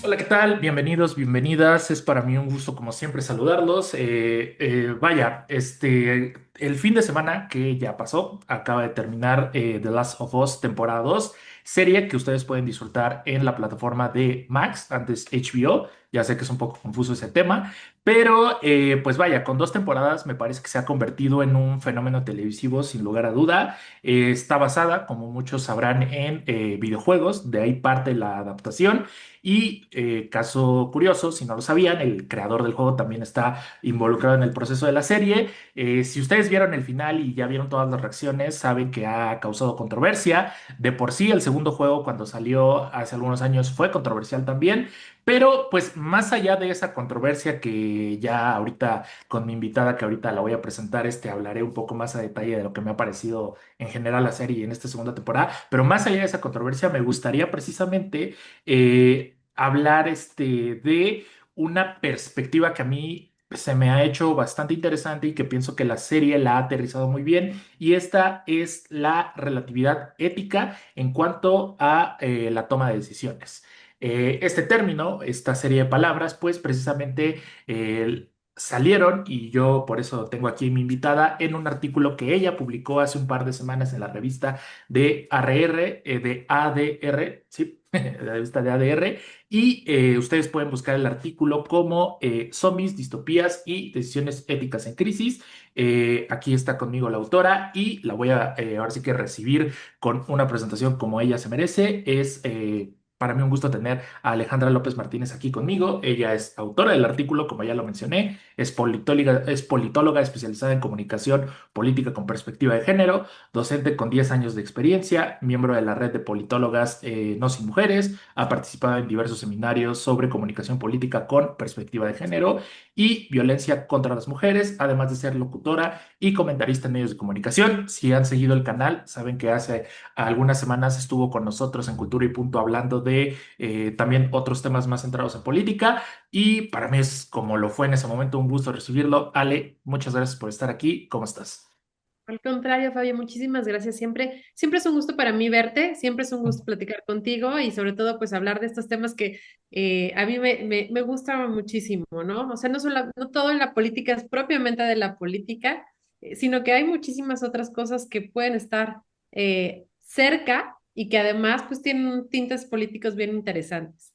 Hola, ¿qué tal? Bienvenidos, bienvenidas. Es para mí un gusto, como siempre, saludarlos. Vaya, el fin de semana que ya pasó, acaba de terminar The Last of Us temporada 2, serie que ustedes pueden disfrutar en la plataforma de Max, antes HBO. Ya sé que es un poco confuso ese tema, pero pues vaya, con dos temporadas me parece que se ha convertido en un fenómeno televisivo sin lugar a duda. Está basada, como muchos sabrán, en videojuegos, de ahí parte la adaptación. Y caso curioso, si no lo sabían, el creador del juego también está involucrado en el proceso de la serie. Si ustedes vieron el final y ya vieron todas las reacciones, saben que ha causado controversia. De por sí, el segundo juego cuando salió hace algunos años fue controversial también. Pero pues más allá de esa controversia que ya ahorita con mi invitada que ahorita la voy a presentar, hablaré un poco más a detalle de lo que me ha parecido en general la serie en esta segunda temporada. Pero más allá de esa controversia, me gustaría precisamente hablar de una perspectiva que a mí se me ha hecho bastante interesante y que pienso que la serie la ha aterrizado muy bien, y esta es la relatividad ética en cuanto a la toma de decisiones. Este término, esta serie de palabras, pues precisamente salieron, y yo por eso tengo aquí mi invitada, en un artículo que ella publicó hace un par de semanas en la revista de ARR, de ADR, sí, la revista de ADR, y ustedes pueden buscar el artículo como Zombies, distopías y decisiones éticas en crisis. Aquí está conmigo la autora y la voy a ahora sí que recibir con una presentación como ella se merece. Es para mí un gusto tener a Alejandra López Martínez aquí conmigo. Ella es autora del artículo, como ya lo mencioné, es politóloga especializada en comunicación política con perspectiva de género, docente con 10 años de experiencia, miembro de la red de politólogas No Sin Mujeres, ha participado en diversos seminarios sobre comunicación política con perspectiva de género y violencia contra las mujeres, además de ser locutora y comentarista en medios de comunicación. Si han seguido el canal, saben que hace algunas semanas estuvo con nosotros en Cultura y Punto hablando de también otros temas más centrados en política, y para mí es, como lo fue en ese momento, un gusto recibirlo. Ale, muchas gracias por estar aquí. ¿Cómo estás? Al contrario, Fabio, muchísimas gracias. Siempre es un gusto para mí verte, siempre es un gusto platicar contigo y sobre todo pues hablar de estos temas que a mí me gustan muchísimo, ¿no? O sea, no todo en la política es propiamente de la política, sino que hay muchísimas otras cosas que pueden estar cerca y que además pues tienen tintes políticos bien interesantes.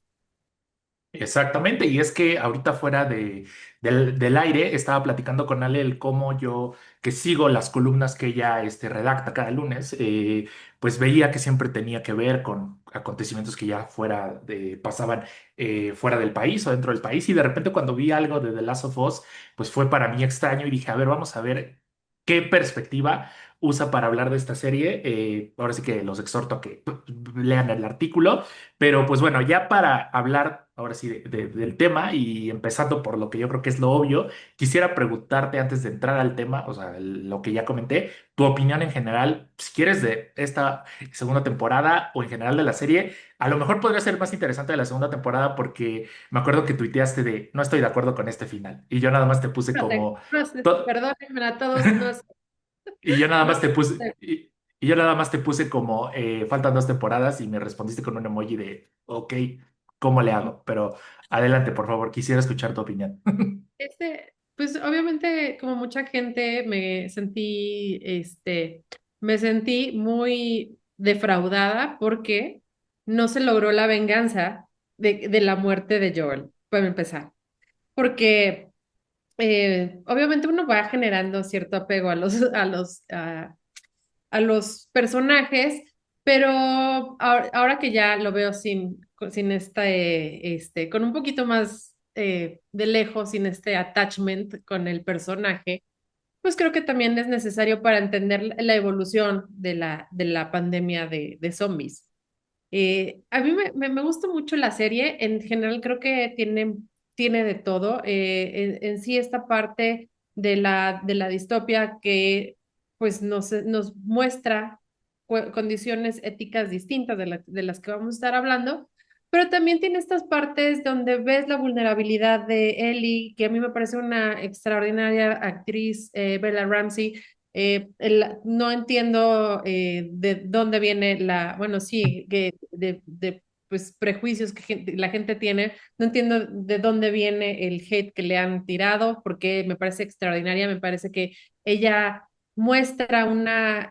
Exactamente, y es que ahorita fuera del aire estaba platicando con Ale el cómo yo, que sigo las columnas que ella redacta cada lunes, pues veía que siempre tenía que ver con acontecimientos que ya pasaban fuera del país o dentro del país, y de repente cuando vi algo de The Last of Us, pues fue para mí extraño y dije, a ver, vamos a ver qué perspectiva usa para hablar de esta serie. Ahora sí que los exhorto a que lean el artículo. Pero pues bueno, ya para hablar ahora sí del tema, y empezando por lo que yo creo que es lo obvio, quisiera preguntarte antes de entrar al tema, o sea, lo que ya comenté, tu opinión en general, si quieres, de esta segunda temporada o en general de la serie. A lo mejor podría ser más interesante de la segunda temporada porque me acuerdo que tuiteaste de no estoy de acuerdo con este final, y yo nada más te puse como... to- Perdónenme a todos, no sé, y yo nada no más te puse... sé. y yo nada más te puse como faltan dos temporadas, y me respondiste con un emoji de ok, ¿cómo le hago? Pero adelante, por favor, quisiera escuchar tu opinión. Pues obviamente, como mucha gente, me sentí muy defraudada porque no se logró la venganza de la muerte de Joel, para empezar. Porque obviamente uno va generando cierto apego a los personajes, pero ahora que ya lo veo sin con un poquito más de lejos, sin este attachment con el personaje, pues creo que también es necesario para entender la evolución de la pandemia de zombies. A mí me gusta mucho la serie, en general creo que tiene de todo. En sí esta parte de la distopia que pues nos muestra condiciones éticas distintas de las que vamos a estar hablando, pero también tiene estas partes donde ves la vulnerabilidad de Ellie, que a mí me parece una extraordinaria actriz, Bella Ramsey. No entiendo de dónde viene bueno, sí, que pues, prejuicios que la gente tiene. No entiendo de dónde viene el hate que le han tirado, porque me parece extraordinaria, me parece que ella muestra una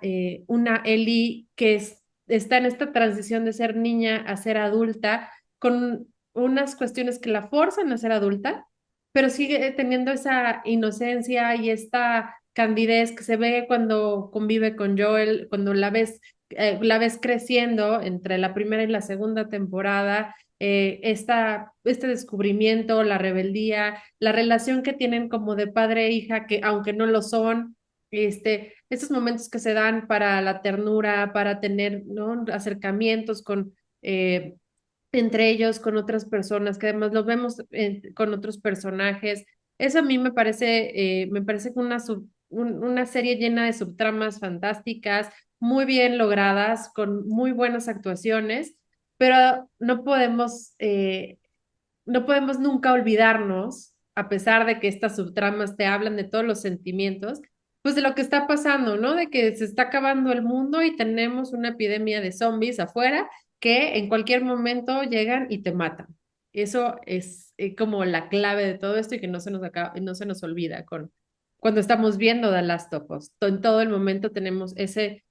Ellie que está en esta transición de ser niña a ser adulta, con unas cuestiones que la forzan a ser adulta, pero sigue teniendo esa inocencia y esta candidez que se ve cuando convive con Joel, cuando la ves creciendo entre la primera y la segunda temporada, este descubrimiento, la rebeldía, la relación que tienen como de padre e hija, que aunque no lo son, estos momentos que se dan para la ternura, para tener, ¿no?, acercamientos eh, entre ellos, con otras personas, que además lo vemos con otros personajes. Eso a mí me parece que una serie llena de subtramas fantásticas, muy bien logradas, con muy buenas actuaciones, pero no podemos nunca olvidarnos, a pesar de que estas subtramas te hablan de todos los sentimientos, pues de lo que está pasando, ¿no? De que se está acabando el mundo y tenemos una epidemia de zombies afuera que en cualquier momento llegan y te matan. Eso es como la clave de todo esto y que no se nos olvida cuando estamos viendo The Last of Us. En todo el momento tenemos ese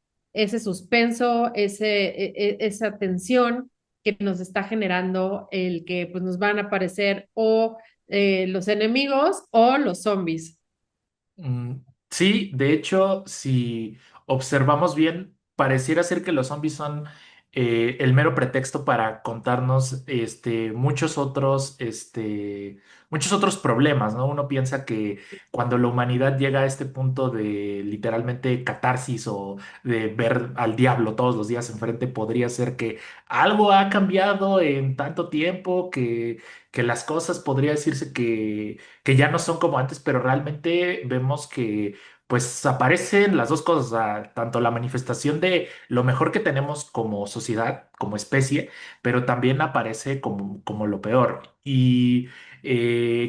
suspenso, esa tensión que nos está generando el que pues, nos van a aparecer o los enemigos o los zombies. Mm, sí, de hecho, si observamos bien, pareciera ser que los zombies son el mero pretexto para contarnos muchos otros problemas, ¿no? Uno piensa que cuando la humanidad llega a este punto de literalmente catarsis o de ver al diablo todos los días enfrente, podría ser que algo ha cambiado en tanto tiempo que las cosas podría decirse que ya no son como antes, pero realmente vemos que pues aparecen las dos cosas, o sea, tanto la manifestación de lo mejor que tenemos como sociedad, como especie, pero también aparece como lo peor. Y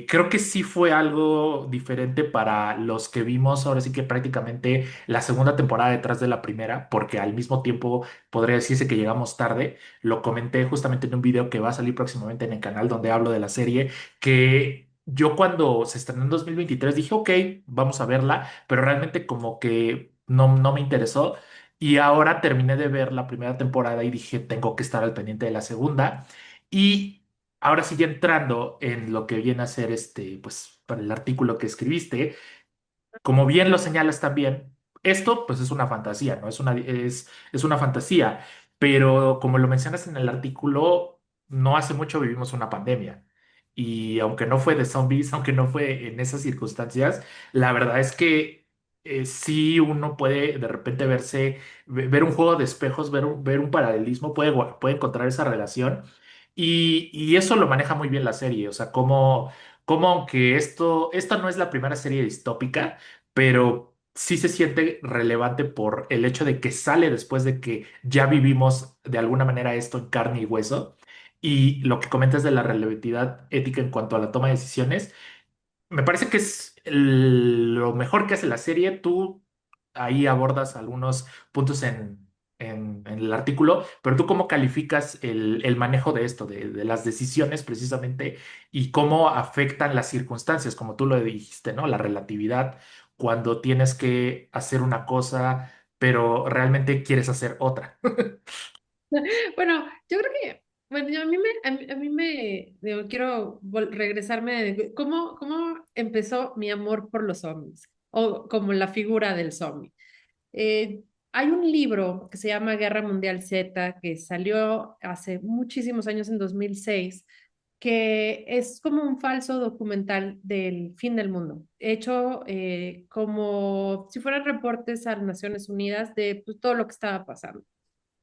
creo que sí fue algo diferente para los que vimos ahora sí que prácticamente la segunda temporada detrás de la primera, porque al mismo tiempo podría decirse que llegamos tarde. Lo comenté justamente en un video que va a salir próximamente en el canal donde hablo de la serie que yo cuando se estrenó en 2023 dije, ok, vamos a verla, pero realmente como que no me interesó. Y ahora terminé de ver la primera temporada y dije, tengo que estar al pendiente de la segunda. Y ahora sí, ya entrando en lo que viene a ser pues, para el artículo que escribiste, como bien lo señalas también, esto pues es una fantasía, ¿no? Es una fantasía, pero como lo mencionas en el artículo, no hace mucho vivimos una pandemia. Y aunque no fue de zombies, aunque no fue en esas circunstancias, la verdad es que sí uno puede de repente ver un juego de espejos, ver un paralelismo, puede encontrar esa relación. Y eso lo maneja muy bien la serie, o sea, como aunque esta no es la primera serie distópica, pero sí se siente relevante por el hecho de que sale después de que ya vivimos de alguna manera esto en carne y hueso. Y lo que comentas de la relatividad ética en cuanto a la toma de decisiones, me parece que es lo mejor que hace la serie. Tú ahí abordas algunos puntos en el artículo, pero tú cómo calificas el manejo de esto, de las decisiones precisamente, y cómo afectan las circunstancias, como tú lo dijiste, ¿no? La relatividad, cuando tienes que hacer una cosa, pero realmente quieres hacer otra. Bueno, yo creo que, bueno, a mí me, digo, quiero regresarme de cómo empezó mi amor por los zombies, o como la figura del zombie. Eh, Hay un libro que se llama Guerra Mundial Z, que salió hace muchísimos años, en 2006, que es como un falso documental del fin del mundo, hecho como si fueran reportes a las Naciones Unidas de pues, todo lo que estaba pasando.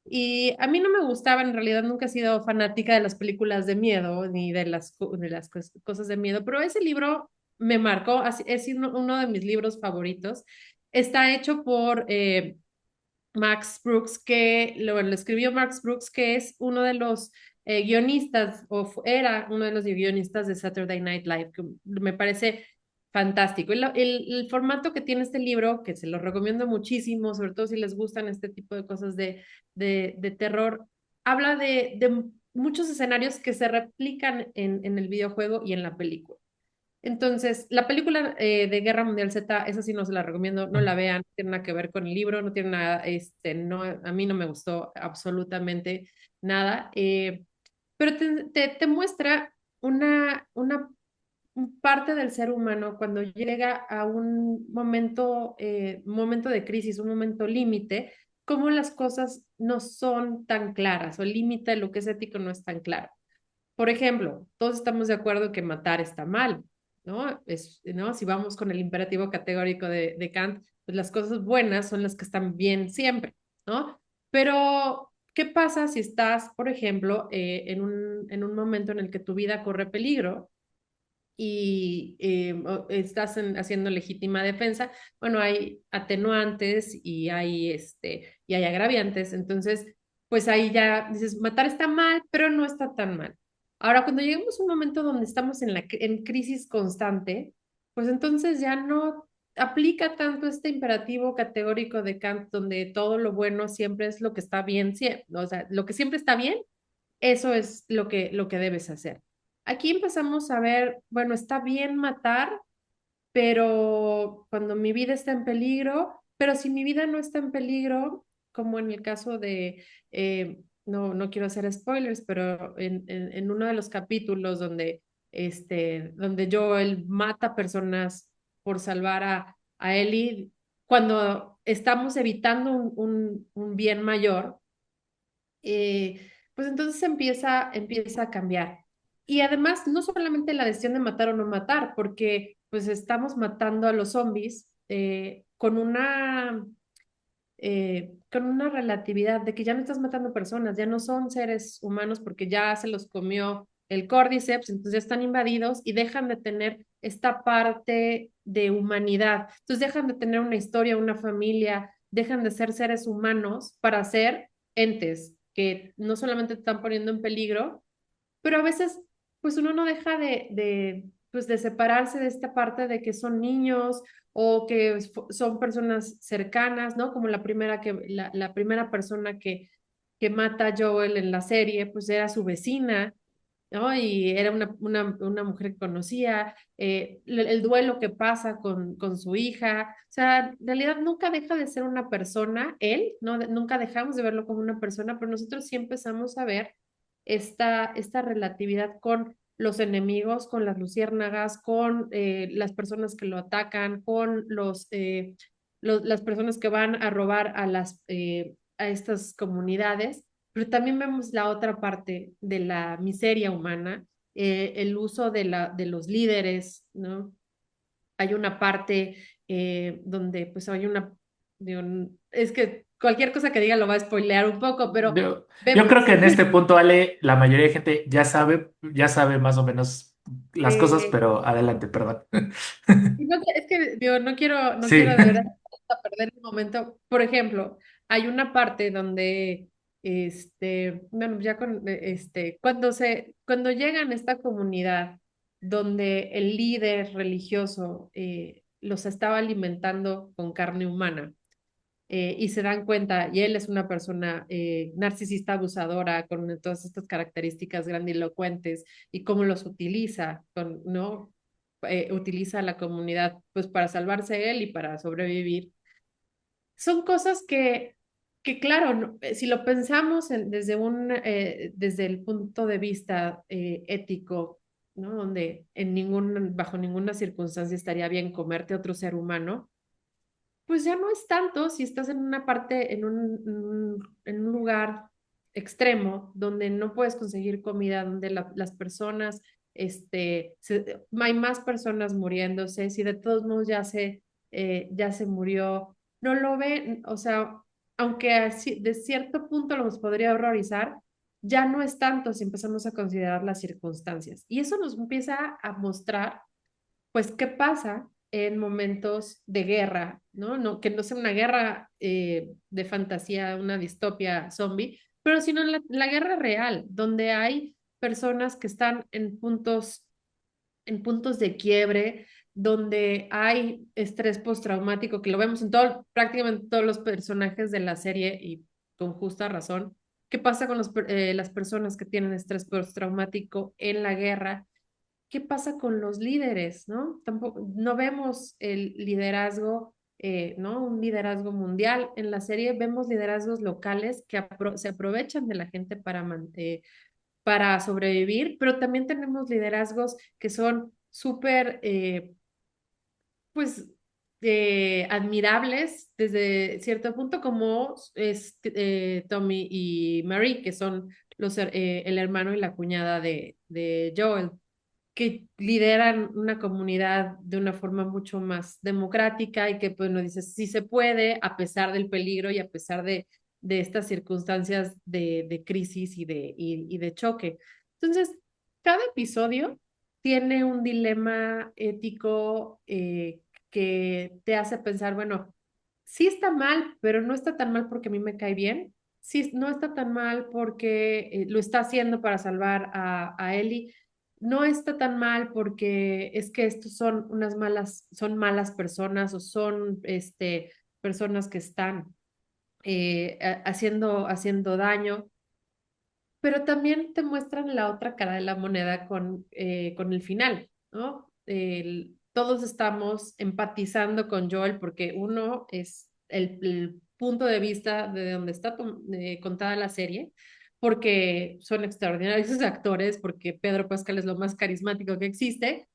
Y a mí no me gustaba, en realidad nunca he sido fanática de las películas de miedo ni de cosas de miedo, pero ese libro me marcó, es uno de mis libros favoritos. Está hecho por Max Brooks, lo escribió Max Brooks, que es uno de los guionistas, era uno de los guionistas de Saturday Night Live, que me parece fantástico. El formato que tiene este libro, que se lo recomiendo muchísimo, sobre todo si les gustan este tipo de cosas de terror, habla de muchos escenarios que se replican en el videojuego y en la película. Entonces, la película de Guerra Mundial Z, esa sí no se la recomiendo, no la vean, no tiene nada que ver con el libro, no tiene nada, no, a mí no me gustó absolutamente nada, pero te muestra una parte del ser humano cuando llega a un momento de crisis, un momento límite, cómo las cosas no son tan claras, o el límite de lo que es ético no es tan claro. Por ejemplo, todos estamos de acuerdo que matar está mal, ¿no? ¿No? Si vamos con el imperativo categórico de Kant, pues las cosas buenas son las que están bien siempre, ¿no? Pero, ¿qué pasa si estás, por ejemplo, en un momento en el que tu vida corre peligro y estás haciendo legítima defensa? Bueno, hay atenuantes y hay agraviantes, entonces, pues ahí ya dices, matar está mal, pero no está tan mal. Ahora, cuando lleguemos a un momento donde estamos en crisis constante, pues entonces ya no aplica tanto este imperativo categórico de Kant, donde todo lo bueno siempre es lo que está bien, o sea, lo que siempre está bien, eso es lo que debes hacer. Aquí empezamos a ver, bueno, está bien matar, pero cuando mi vida está en peligro, pero si mi vida no está en peligro, como en el caso no quiero hacer spoilers, pero en uno de los capítulos donde Joel mata personas por salvar a Ellie, cuando estamos evitando un bien mayor, pues entonces empieza a cambiar. Y además, no solamente la decisión de matar o no matar, porque pues estamos matando a los zombies con una relatividad de que ya no estás matando personas, ya no son seres humanos porque ya se los comió el Cordyceps, entonces ya están invadidos y dejan de tener esta parte de humanidad. Entonces dejan de tener una historia, una familia, dejan de ser seres humanos para ser entes que no solamente te están poniendo en peligro, pero a veces pues uno no deja pues, de separarse de esta parte de que son niños o que son personas cercanas, ¿no? Como la primera persona que mata a Joel en la serie, pues era su vecina, ¿no? Y era una mujer que conocía, el duelo que pasa con su hija, o sea, en realidad nunca deja de ser una persona, él, ¿no? Nunca dejamos de verlo como una persona, pero nosotros sí empezamos a ver esta relatividad con los enemigos, con las luciérnagas, con las personas que lo atacan, con las personas que van a robar a estas comunidades, pero también vemos la otra parte de la miseria humana, el uso de los líderes, ¿no? Hay una parte donde pues hay digo, es que cualquier cosa que diga lo va a spoilear un poco, pero Yo vemos creo que en este punto, Ale, la mayoría de gente ya sabe más o menos las cosas, eh, pero adelante, perdón. y no sé, es que digo, no Sí. quiero de verdad perder el momento. Por ejemplo, hay una parte donde, bueno, ya cuando llegan a esta comunidad donde el líder religioso los estaba alimentando con carne humana, y se dan cuenta, y él es una persona narcisista, abusadora, con todas estas características grandilocuentes, y cómo los utiliza, ¿no? Utiliza a la comunidad pues para salvarse él y para sobrevivir. Son cosas que claro, si lo pensamos desde el punto de vista ético, ¿no? Donde bajo ninguna circunstancia estaría bien comerte a otro ser humano, pues ya no es tanto si estás en una parte, en un lugar extremo donde no puedes conseguir comida, donde las personas, hay más personas muriéndose, si de todos modos ya se murió, no lo ven, o sea, aunque de cierto punto nos podría horrorizar, ya no es tanto si empezamos a considerar las circunstancias. Y eso nos empieza a mostrar pues, ¿qué pasa en momentos de guerra, ¿no? Que no sea una guerra de fantasía, una distopia zombie, pero sino en la guerra real, donde hay personas que están en puntos de quiebre, donde hay estrés postraumático, que lo vemos en todo, prácticamente todos los personajes de la serie y con justa razón. ¿Qué pasa con las personas que tienen estrés postraumático en la guerra? ¿Qué pasa con los líderes, no? Tampoco, no vemos el liderazgo, ¿no? Un liderazgo mundial. En la serie vemos liderazgos locales que se aprovechan de la gente para sobrevivir, pero también tenemos liderazgos que son súper, pues, admirables desde cierto punto, como es Tommy y Marie, que son el hermano y la cuñada de Joel, que lideran una comunidad de una forma mucho más democrática y que, pues, nos dice, sí se puede, a pesar del peligro y a pesar de estas circunstancias de crisis y de choque. Entonces, cada episodio tiene un dilema ético que te hace pensar, bueno, sí está mal, pero no está tan mal porque a mí me cae bien. Sí, no está tan mal porque lo está haciendo para salvar a Ellie. No está tan mal porque es que estos son son malas personas o son personas que están haciendo daño, pero también te muestran la otra cara de la moneda con el final, ¿no? Todos estamos empatizando con Joel porque uno es el punto de vista de donde está contada la serie, porque son extraordinarios sus actores, porque Pedro Pascal es lo más carismático que existe,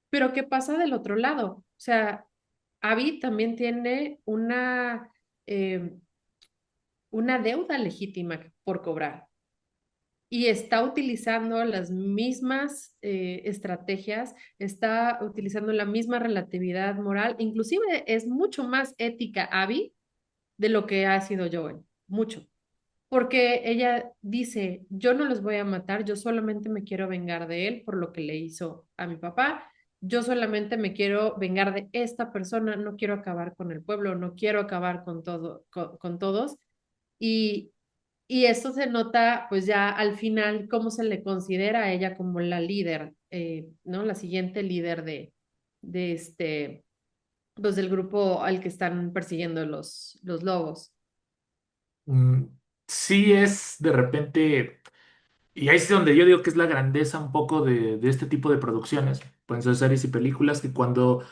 pero ¿qué pasa del otro lado? O sea, Abby también tiene eh, una deuda legítima por cobrar y está utilizando las mismas estrategias, está utilizando la misma relatividad moral, inclusive es mucho más ética Abby de lo que ha sido Joel, mucho, porque ella dice, yo no los voy a matar, yo solamente me quiero vengar de él por lo que le hizo a mi papá, yo solamente me quiero vengar de esta persona, no quiero acabar con el pueblo, no quiero acabar con todos. Y, y eso se nota pues ya al final cómo se le considera a ella como la líder, ¿no? La siguiente líder de pues del grupo al que están persiguiendo los lobos. Mm, sí es de repente. Y ahí es donde yo digo que es la grandeza un poco de este tipo de producciones, pueden ser series y películas, que cuando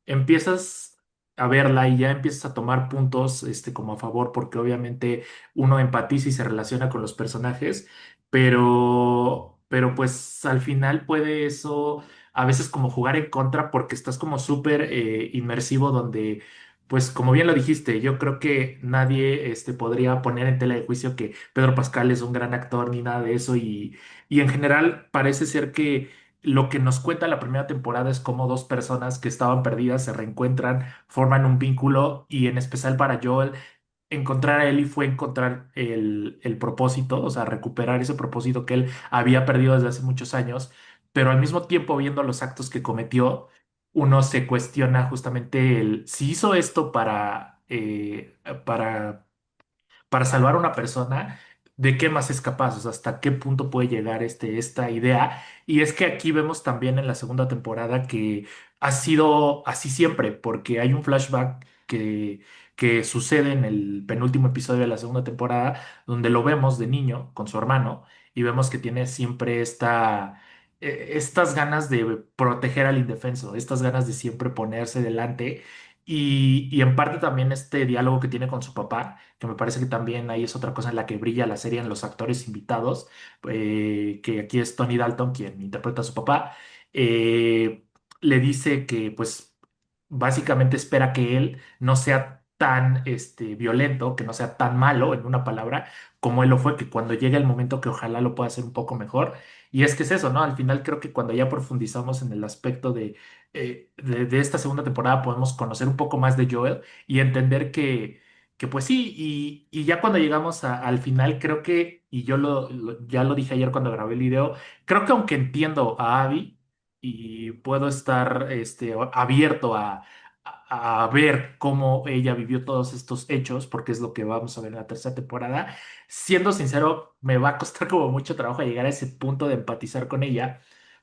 empiezas a verla y ya empiezas a tomar puntos como a favor, porque obviamente uno empatiza y se relaciona con los personajes, pero pues al final puede eso a veces como jugar en contra porque estás como súper inmersivo donde. Pues como bien lo dijiste, yo creo que nadie podría poner en tela de juicio que Pedro Pascal es un gran actor ni nada de eso y en general parece ser que lo que nos cuenta la primera temporada es cómo dos personas que estaban perdidas se reencuentran, forman un vínculo y en especial para Joel encontrar a Ellie fue encontrar el propósito, o sea, recuperar ese propósito que él había perdido desde hace muchos años, pero al mismo tiempo viendo los actos que cometió, uno se cuestiona justamente el si hizo esto para salvar a una persona, ¿de qué más es capaz? O sea, ¿hasta qué punto puede llegar esta idea? Y es que aquí vemos también en la segunda temporada que ha sido así siempre, porque hay un flashback que sucede en el penúltimo episodio de la segunda temporada, donde lo vemos de niño con su hermano y vemos que tiene siempre estas ganas de proteger al indefenso, estas ganas de siempre ponerse delante. Y en parte también este diálogo que tiene con su papá, que me parece que también ahí es otra cosa en la que brilla la serie en los actores invitados, que aquí es Tony Dalton quien interpreta a su papá, eh, le dice que pues básicamente espera que él no sea tan violento, que no sea tan malo, en una palabra, como él lo fue, que cuando llegue el momento que ojalá lo pueda hacer un poco mejor. Y es que es eso, ¿no? Al final creo que cuando ya profundizamos en el aspecto de esta segunda temporada podemos conocer un poco más de Joel y entender que pues sí, y ya cuando llegamos al final, creo que, y yo ya lo dije ayer cuando grabé el video, creo que aunque entiendo a Abby y puedo estar abierto a ver cómo ella vivió todos estos hechos, porque es lo que vamos a ver en la tercera temporada. Siendo sincero, me va a costar como mucho trabajo llegar a ese punto de empatizar con ella,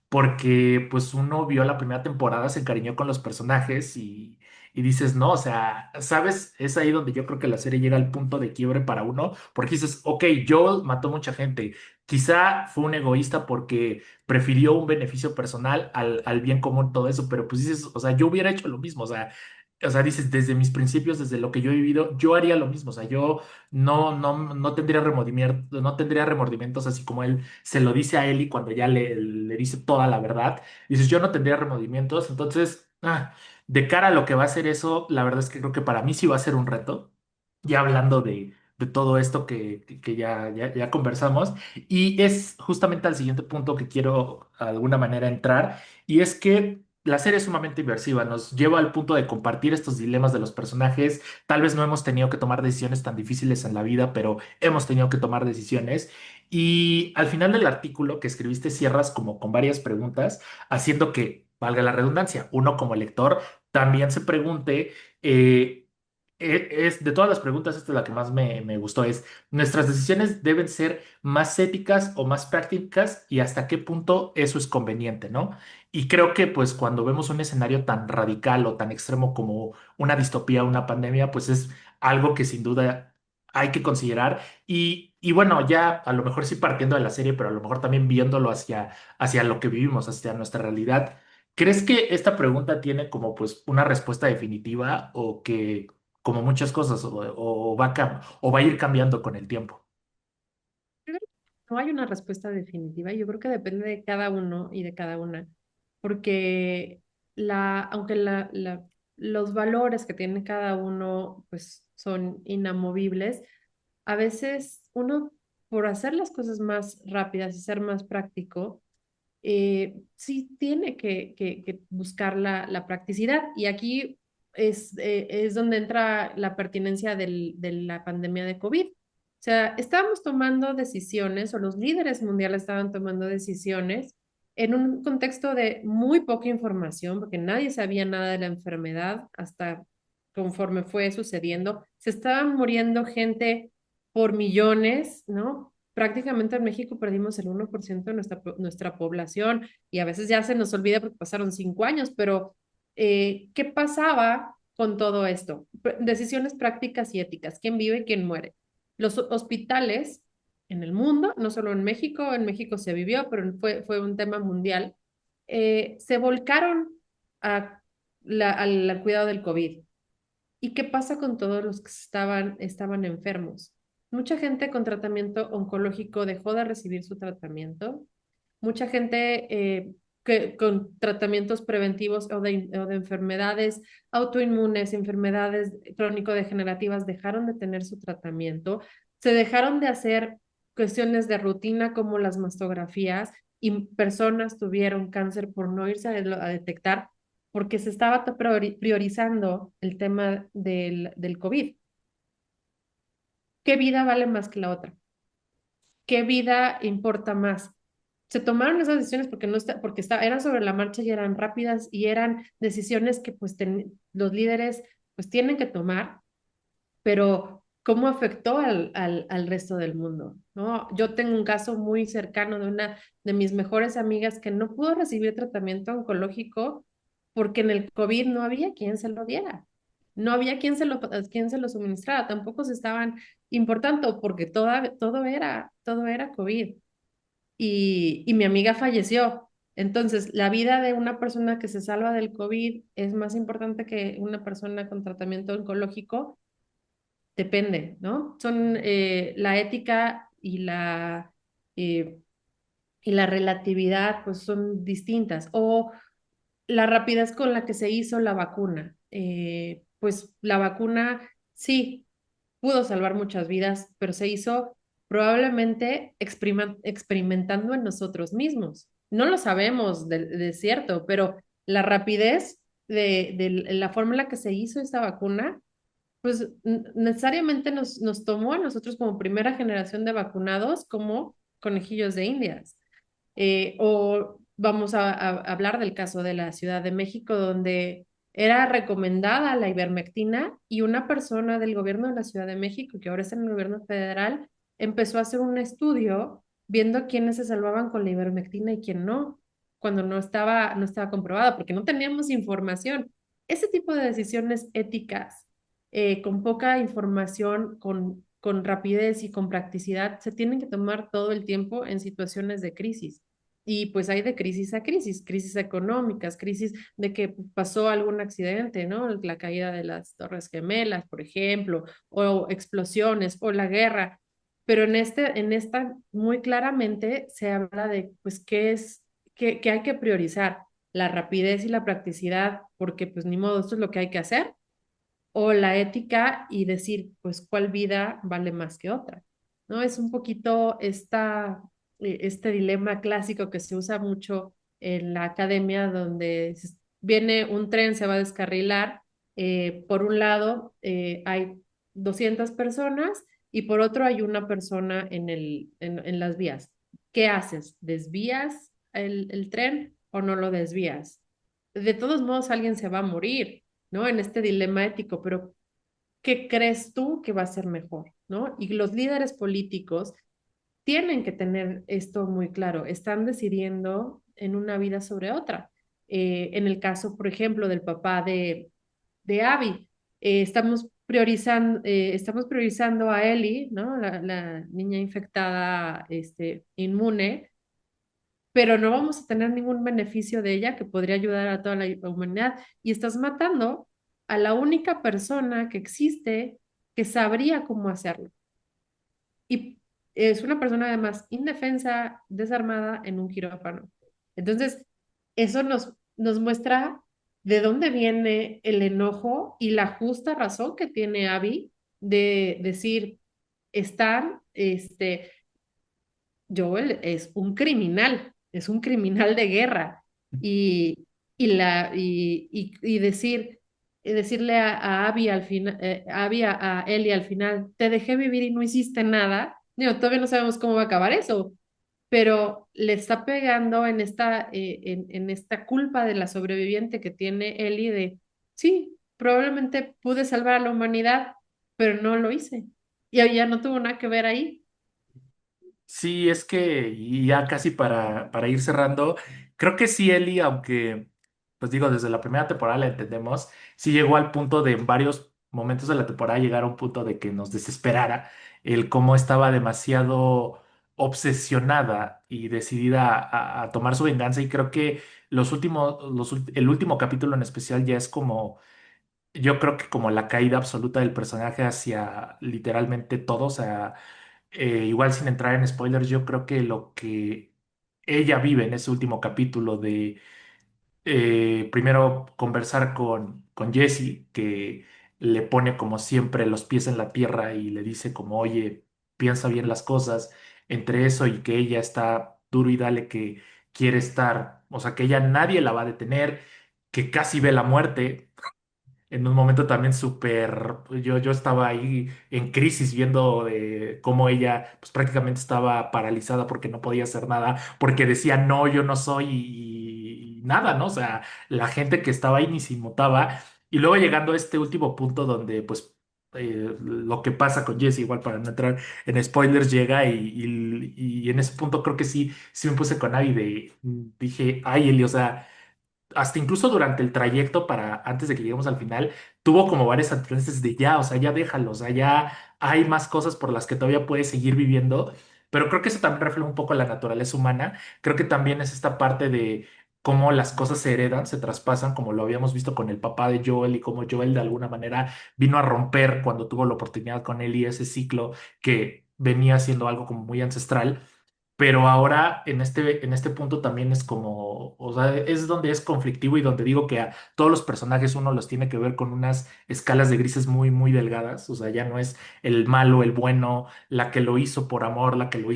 porque pues uno vio la primera temporada, se encariñó con los personajes y dices, no, o sea, ¿sabes? Es ahí donde yo creo que la serie llega al punto de quiebre para uno, porque dices, ok, Joel mató mucha gente, quizá fue un egoísta porque prefirió un beneficio personal al bien común, todo eso, pero pues dices, o sea, yo hubiera hecho lo mismo, o sea, dices, desde mis principios, desde lo que yo he vivido, yo haría lo mismo, o sea, yo no tendría remordimiento, no tendría remordimientos así como él se lo dice a Ellie cuando ya le dice toda la verdad. Dices, yo no tendría remordimientos, entonces, de cara a lo que va a ser eso, la verdad es que creo que para mí sí va a ser un reto, ya hablando de todo esto que ya conversamos, y es justamente al siguiente punto que quiero de alguna manera entrar, y es que la serie es sumamente inmersiva, nos lleva al punto de compartir estos dilemas de los personajes. Tal vez no hemos tenido que tomar decisiones tan difíciles en la vida, pero hemos tenido que tomar decisiones. Y al final del artículo que escribiste cierras como con varias preguntas, haciendo que, valga la redundancia, uno como lector también se pregunte, de todas las preguntas, esta es la que más me gustó, es, ¿nuestras decisiones deben ser más éticas o más prácticas y hasta qué punto eso es conveniente, ¿no? Y creo que pues cuando vemos un escenario tan radical o tan extremo como una distopía, una pandemia, pues es algo que sin duda hay que considerar. Y bueno, ya a lo mejor sí partiendo de la serie, pero a lo mejor también viéndolo hacia lo que vivimos, hacia nuestra realidad. ¿Crees que esta pregunta tiene como pues una respuesta definitiva o que como muchas cosas o va a ir cambiando con el tiempo? Creo que no hay una respuesta definitiva. Yo creo que depende de cada uno y de cada una, porque aunque los valores que tiene cada uno pues son inamovibles, a veces uno por hacer las cosas más rápidas y ser más práctico, sí tiene que buscar la practicidad. Y aquí es donde entra la pertinencia de la pandemia de COVID. O sea, estábamos tomando decisiones, o los líderes mundiales estaban tomando decisiones en un contexto de muy poca información, porque nadie sabía nada de la enfermedad hasta conforme fue sucediendo. Se estaban muriendo gente por millones, ¿no? Prácticamente en México perdimos el 1% de nuestra población y a veces ya se nos olvida porque pasaron 5 años, pero ¿qué pasaba con todo esto? Decisiones prácticas y éticas, quién vive y quién muere. Los hospitales en el mundo, no solo en México se vivió, pero fue un tema mundial, se volcaron a al cuidado del COVID. ¿Y qué pasa con todos los que estaban enfermos? Mucha gente con tratamiento oncológico dejó de recibir su tratamiento. Mucha gente con tratamientos preventivos o de enfermedades autoinmunes, enfermedades crónico-degenerativas, dejaron de tener su tratamiento. Se dejaron de hacer cuestiones de rutina como las mastografías y personas tuvieron cáncer por no irse a detectar porque se estaba priorizando el tema del COVID. ¿Qué vida vale más que la otra? ¿Qué vida importa más? Se tomaron esas decisiones porque no está, porque eran sobre la marcha y eran rápidas y eran decisiones que pues los líderes pues tienen que tomar, pero ¿cómo afectó al resto del mundo? ¿No? Yo tengo un caso muy cercano de una de mis mejores amigas que no pudo recibir tratamiento oncológico porque en el COVID no había quien se lo diera. No había quien se lo suministrara, tampoco se estaban importando porque todo era COVID y mi amiga falleció. Entonces, la vida de una persona que se salva del COVID es más importante que una persona con tratamiento oncológico. Depende, ¿no? Son la ética eh, y la relatividad, pues son distintas. O la rapidez con la que se hizo la vacuna. Pues la vacuna sí pudo salvar muchas vidas, pero se hizo probablemente experimentando en nosotros mismos. No lo sabemos de cierto, pero la rapidez de la forma en la que se hizo esta vacuna pues necesariamente nos tomó a nosotros como primera generación de vacunados como conejillos de Indias. O vamos a hablar del caso de la Ciudad de México, donde era recomendada la ivermectina y una persona del gobierno de la Ciudad de México, que ahora está en el gobierno federal, empezó a hacer un estudio viendo quiénes se salvaban con la ivermectina y quién no, cuando no estaba comprobada, porque no teníamos información. Ese tipo de decisiones éticas, con poca información, con rapidez y con practicidad, se tienen que tomar todo el tiempo en situaciones de crisis. Y pues hay de crisis a crisis, crisis económicas, crisis de que pasó algún accidente, ¿no? La caída de las Torres Gemelas, por ejemplo, o explosiones, o la guerra. Pero en esta muy claramente se habla de, pues, qué hay que priorizar, la rapidez y la practicidad, porque pues ni modo, esto es lo que hay que hacer, o la ética y decir, pues, cuál vida vale más que otra, ¿no? Es un poquito este dilema clásico que se usa mucho en la academia, donde viene un tren, se va a descarrilar, por un lado hay 200 personas y por otro hay una persona en las vías. ¿Qué haces? ¿Desvías el tren o no lo desvías? De todos modos, alguien se va a morir, ¿no? En este dilema ético, pero ¿qué crees tú que va a ser mejor, ¿no? Y los líderes políticos tienen que tener esto muy claro, están decidiendo en una vida sobre otra. En el caso, por ejemplo, del papá de Abby, estamos priorizando a Ellie, ¿no? La niña infectada, inmune, pero no vamos a tener ningún beneficio de ella que podría ayudar a toda la humanidad. Y estás matando a la única persona que existe que sabría cómo hacerlo. Y es una persona además indefensa, desarmada en un quirófano. Entonces, eso nos muestra de dónde viene el enojo y la justa razón que tiene Abby de decir, están, Joel es un criminal de guerra. Y, y decirle a Abby al final, a Ellie al final, te dejé vivir y no hiciste nada. Digo, todavía no sabemos cómo va a acabar eso, pero le está pegando en esta culpa de la sobreviviente que tiene Ellie de, sí, probablemente pude salvar a la humanidad, pero no lo hice. Y ella no tuvo nada que ver ahí. Sí, es que, y ya casi para ir cerrando, creo que sí, Eli, aunque, pues digo, desde la primera temporada la entendemos, sí llegó al punto de en varios momentos de la temporada llegar a un punto de que nos desesperara el cómo estaba demasiado obsesionada y decidida a tomar su venganza. Y creo que el último capítulo en especial ya es como, yo creo que como la caída absoluta del personaje hacia literalmente todo, o sea igual sin entrar en spoilers, yo creo que lo que ella vive en ese último capítulo de primero conversar con Jesse, que le pone como siempre los pies en la tierra y le dice como, oye, piensa bien las cosas, entre eso y que ella está duro y dale que quiere estar, o sea, que ella nadie la va a detener, que casi ve la muerte en un momento también súper, yo estaba ahí en crisis viendo cómo ella pues prácticamente estaba paralizada porque no podía hacer nada, porque decía, no, yo no soy y nada, ¿no? O sea, la gente que estaba ahí ni se inmutaba. Y luego llegando a este último punto donde pues lo que pasa con Jesse, igual para no entrar en spoilers, llega y en ese punto creo que sí, sí me puse con Abby dije, ay, Eli, o sea hasta incluso durante el trayecto para antes de que lleguemos al final, tuvo como varias advertencias de ya, o sea, ya déjalo, o sea, ya hay más cosas por las que todavía puedes seguir viviendo, pero creo que eso también refleja un poco la naturaleza humana, creo que también es esta parte de cómo las cosas se heredan, se traspasan, como lo habíamos visto con el papá de Joel y cómo Joel de alguna manera vino a romper cuando tuvo la oportunidad con él y ese ciclo que venía siendo algo como muy ancestral. Pero ahora en este punto también es como, o sea, es donde es conflictivo y donde digo que a todos los personajes uno los tiene que ver con unas escalas de grises muy, muy delgadas. O sea, ya no es el malo, el bueno, la que lo hizo por amor, la que lo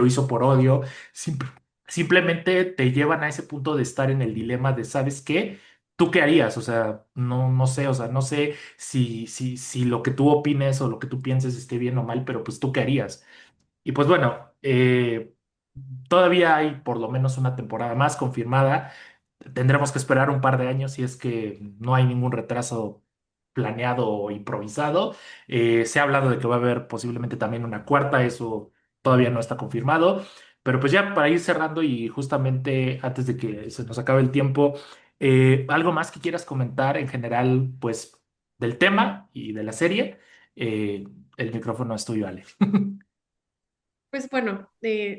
hizo por odio. Simp- Simplemente te llevan a ese punto de estar en el dilema de, ¿sabes qué? ¿Tú qué harías? O sea, no, no sé, o sea, no sé si lo que tú opines o lo que tú pienses esté bien o mal, pero pues tú qué harías. Y pues bueno, todavía hay por lo menos una temporada más confirmada. tendremos que esperar un par de años si es que no hay ningún retraso planeado o improvisado. Se ha hablado de que va a haber posiblemente también una cuarta, eso todavía no está confirmado. Pero pues ya para ir cerrando y justamente antes de que se nos acabe el tiempo, algo más que quieras comentar en general, pues del tema y de la serie. Eh, el micrófono es tuyo, Ale. Pues bueno,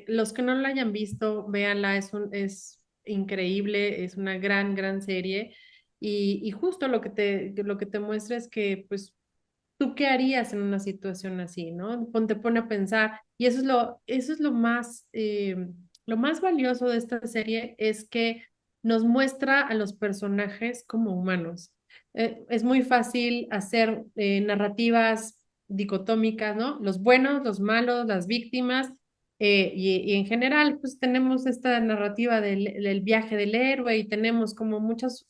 los que no la hayan visto, véanla, es increíble, es una gran serie y justo lo que te muestra es que pues ¿tú qué harías en una situación así, no? Te pone a pensar, y eso es lo más valioso de esta serie, es que nos muestra a los personajes como humanos. Es muy fácil hacer narrativas dicotómicas, ¿no? Los buenos, los malos, las víctimas, y en general, pues tenemos esta narrativa del viaje del héroe y tenemos como muchas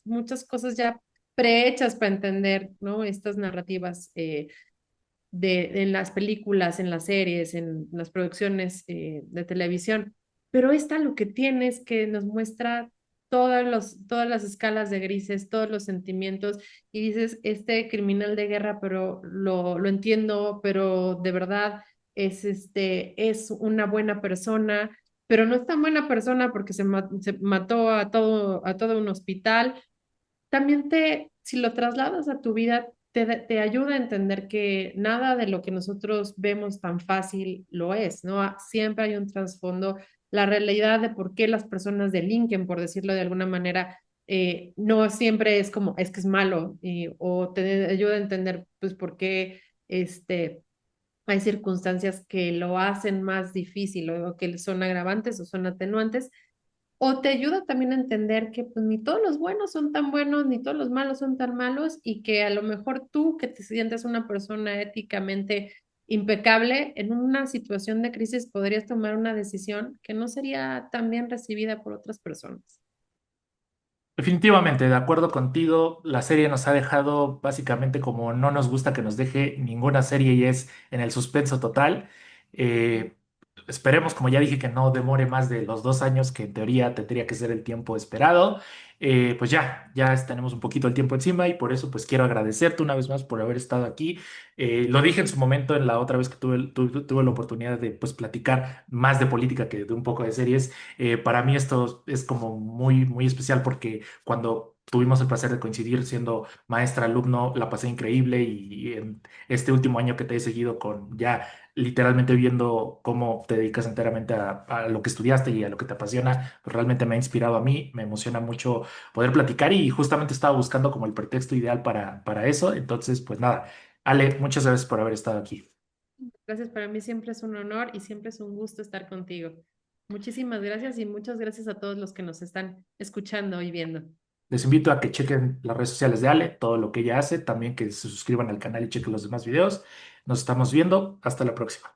cosas ya prehechas para entender, ¿no? Estas narrativas en las películas, en las series, en las producciones de televisión. Pero esta lo que tiene es que nos muestra todas las escalas de grises, todos los sentimientos, y dices, este criminal de guerra, pero lo entiendo, pero de verdad es una buena persona, pero no es tan buena persona porque se mató a todo un hospital. También si lo trasladas a tu vida, te ayuda a entender que nada de lo que nosotros vemos tan fácil lo es, ¿no? Siempre hay un trasfondo, la realidad de por qué las personas delinquen, por decirlo de alguna manera, no siempre es como, es que es malo, o te ayuda a entender, pues, por qué hay circunstancias que lo hacen más difícil o que son agravantes o son atenuantes o te ayuda también a entender que pues, ni todos los buenos son tan buenos, ni todos los malos son tan malos, y que a lo mejor tú, que te sientes una persona éticamente impecable, en una situación de crisis podrías tomar una decisión que no sería tan bien recibida por otras personas. Definitivamente, de acuerdo contigo, la serie nos ha dejado básicamente como no nos gusta que nos deje ninguna serie y es en el suspenso total. Eh, Esperemos, como ya dije, que no demore más de los 2 años que en teoría tendría que ser el tiempo esperado. Pues tenemos un poquito el tiempo encima y por eso pues quiero agradecerte una vez más por haber estado aquí. Lo dije en su momento en la otra vez que tuve la oportunidad de pues platicar más de política que de un poco de series. Para mí esto es como muy especial porque cuando tuvimos el placer de coincidir siendo maestra, alumno, la pasé increíble y en este último año que te he seguido con ya literalmente viendo cómo te dedicas enteramente a lo que estudiaste y a lo que te apasiona, pues realmente me ha inspirado a mí, me emociona mucho poder platicar y justamente estaba buscando como el pretexto ideal para eso. Entonces, pues nada, Ale, muchas gracias por haber estado aquí. Gracias, para mí siempre es un honor y siempre es un gusto estar contigo. Muchísimas gracias y muchas gracias a todos los que nos están escuchando y viendo. Les invito a que chequen las redes sociales de Ale, todo lo que ella hace, también que se suscriban al canal y chequen los demás videos. Nos estamos viendo. Hasta la próxima.